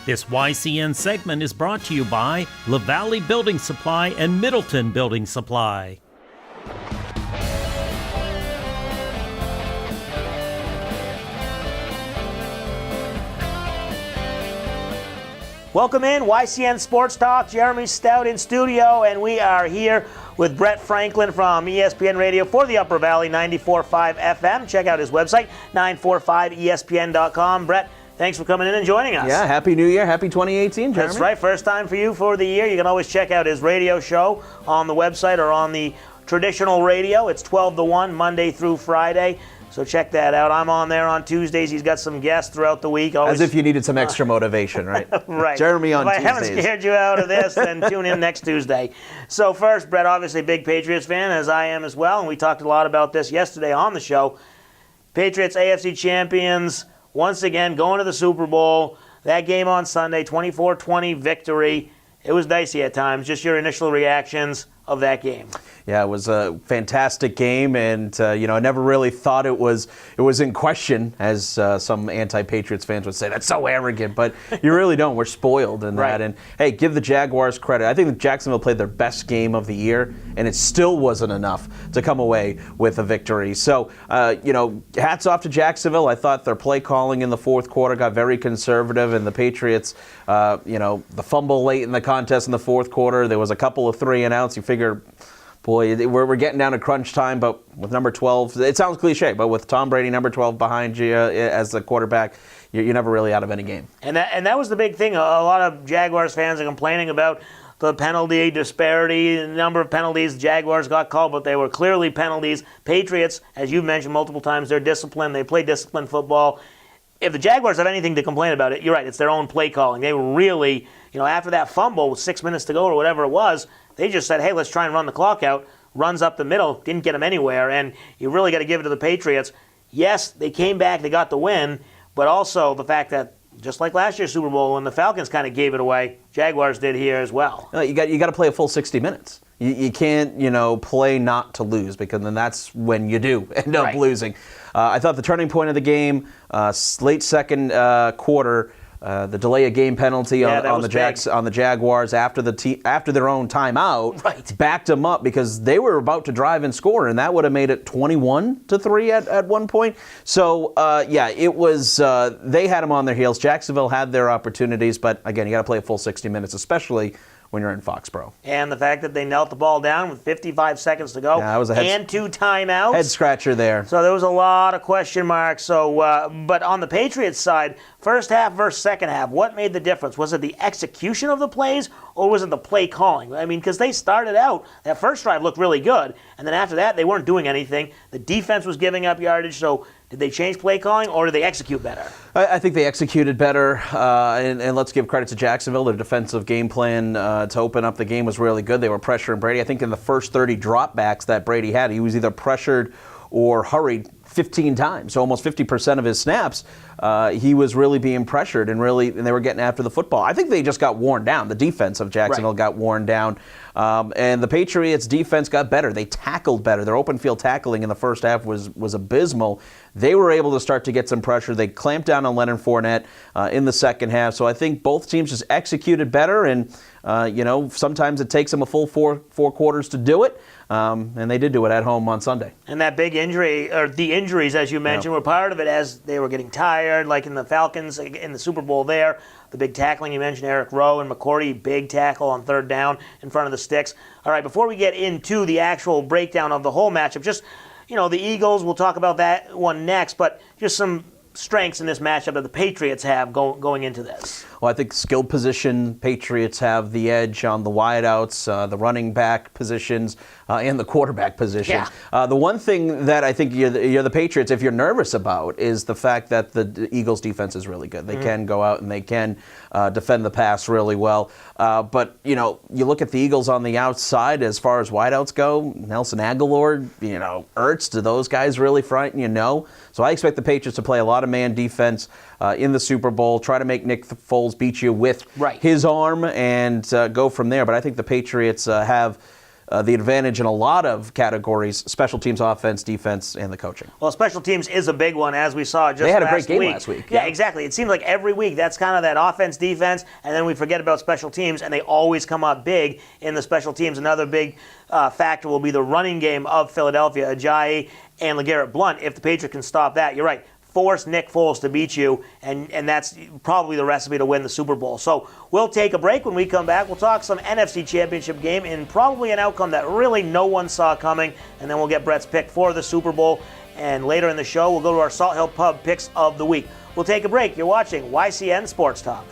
This YCN segment is brought to you by LaValley Building Supply and Middleton Building Supply. Welcome in, YCN Sports Talk. Jeremy Stout in studio, and we are here with Brett Franklin from ESPN Radio for the Upper Valley, 94.5 FM. Check out his website, 945ESPN.com. Brett, thanks for coming in and joining us. Yeah, Happy New Year. Happy 2018, Jeremy. That's right. First time for you for the year. You can always check out his radio show on the website or on the traditional radio. It's 12 to 1, Monday through Friday. So check that out. I'm on there on Tuesdays. He's got some guests throughout the week. As if you needed some extra motivation, right? Right. Jeremy on Tuesdays. If I haven't scared you out of this, then tune in next Tuesday. So first, Brett, obviously a big Patriots fan, as I am as well, and we talked a lot about this yesterday on the show. Patriots AFC champions, once again, going to the Super Bowl. That game on Sunday, 24-20 victory. It was dicey at times. Just your initial reactions of that game. Yeah, it was a fantastic game, and I never really thought it was in question, as some anti-Patriots fans would say. That's so arrogant, but you really don't. We're spoiled in that. Right. And hey, give the Jaguars credit. I think that Jacksonville played their best game of the year, and it still wasn't enough to come away with a victory. So, hats off to Jacksonville. I thought their play calling in the fourth quarter got very conservative, and the Patriots, the fumble late in the contest in the fourth quarter, there was a couple of 3-and-outs. You figure, boy, we're getting down to crunch time, but with number 12, it sounds cliche, but with Tom Brady, number 12, behind you as the quarterback, you're never really out of any game. And that was the big thing. A lot of Jaguars fans are complaining about the penalty disparity, the number of penalties the Jaguars got called, but they were clearly penalties. Patriots, as you've mentioned multiple times, they're disciplined. They play disciplined football. If the Jaguars have anything to complain about it, you're right, it's their own play calling. They were really, after that fumble with 6 minutes to go or whatever it was, they just said, hey, let's try and run the clock out. Runs up the middle, didn't get them anywhere, and you really got to give it to the Patriots. Yes, they came back, they got the win, but also the fact that, just like last year's Super Bowl when the Falcons kind of gave it away, Jaguars did here as well. You got to play a full 60 minutes. You can't, play not to lose, because then that's when you do end up losing. I thought the turning point of the game, late second quarter, the delay of game penalty on the Jaguars after their own timeout backed them up, because they were about to drive and score, and that would have made it 21-3 at one point. So it was they had them on their heels. Jacksonville had their opportunities, but again, you got to play a full 60 minutes, especially when you're in Foxborough. And the fact that they knelt the ball down with 55 seconds to go and 2 timeouts. Head scratcher there. So there was a lot of question marks. So, but on the Patriots side, first half versus second half, what made the difference? Was it the execution of the plays, or was it the play calling? I mean, because they started out, that first drive looked really good, and then after that, they weren't doing anything. The defense was giving up yardage, so did they change play calling, or did they execute better? I think they executed better, and let's give credit to Jacksonville. Their defensive game plan to open up the game was really good. They were pressuring Brady. I think in the first 30 dropbacks that Brady had, he was either pressured or hurried 15 times. So almost 50% of his snaps, he was really being pressured, and they were getting after the football. I think they just got worn down. The defense of Jacksonville got worn down. And the Patriots' defense got better. They tackled better. Their open field tackling in the first half was abysmal. They were able to start to get some pressure. They clamped down on Leonard Fournette in the second half. So I think both teams just executed better, and sometimes it takes them a full four quarters to do it. And they did do it at home on Sunday. And that big injury, or the injuries, as you mentioned, were part of it, as they were getting tired, like in the Falcons in the Super Bowl there. The big tackling you mentioned, Eric Rowe and McCourty, big tackle on third down in front of the sticks. All right, before we get into the actual breakdown of the whole matchup, just, the Eagles, we'll talk about that one next, but just some strengths in this matchup that the Patriots have going into this. Well, I think skill position, Patriots have the edge on the wideouts, the running back positions, and the quarterback position. Yeah. The one thing that I think you're the Patriots, if you're nervous about, is the fact that the Eagles' defense is really good. They can go out and they can defend the pass really well. But, you look at the Eagles on the outside as far as wideouts go, Nelson Aguilar, Ertz, do those guys really frighten you? No. So I expect the Patriots to play a lot of man defense in the Super Bowl, try to make Nick Foles beat you with his arm, and go from there. But I think the Patriots have the advantage in a lot of categories: special teams, offense, defense, and the coaching. Well, special teams is a big one, as we saw just last week. They had a great game last week. Yeah, exactly. It seems like every week that's kind of that offense, defense, and then we forget about special teams, and they always come up big in the special teams. Another big factor will be the running game of Philadelphia, Ajayi and LeGarrette Blount. If the Patriots can stop that, you're right. Force Nick Foles to beat you, and that's probably the recipe to win the Super Bowl. So we'll take a break. When we come back, we'll talk some NFC Championship game in probably an outcome that really no one saw coming, and then we'll get Brett's pick for the Super Bowl. And later in the show, we'll go to our Salt Hill Pub picks of the week. We'll take a break. You're watching YCN Sports Talk.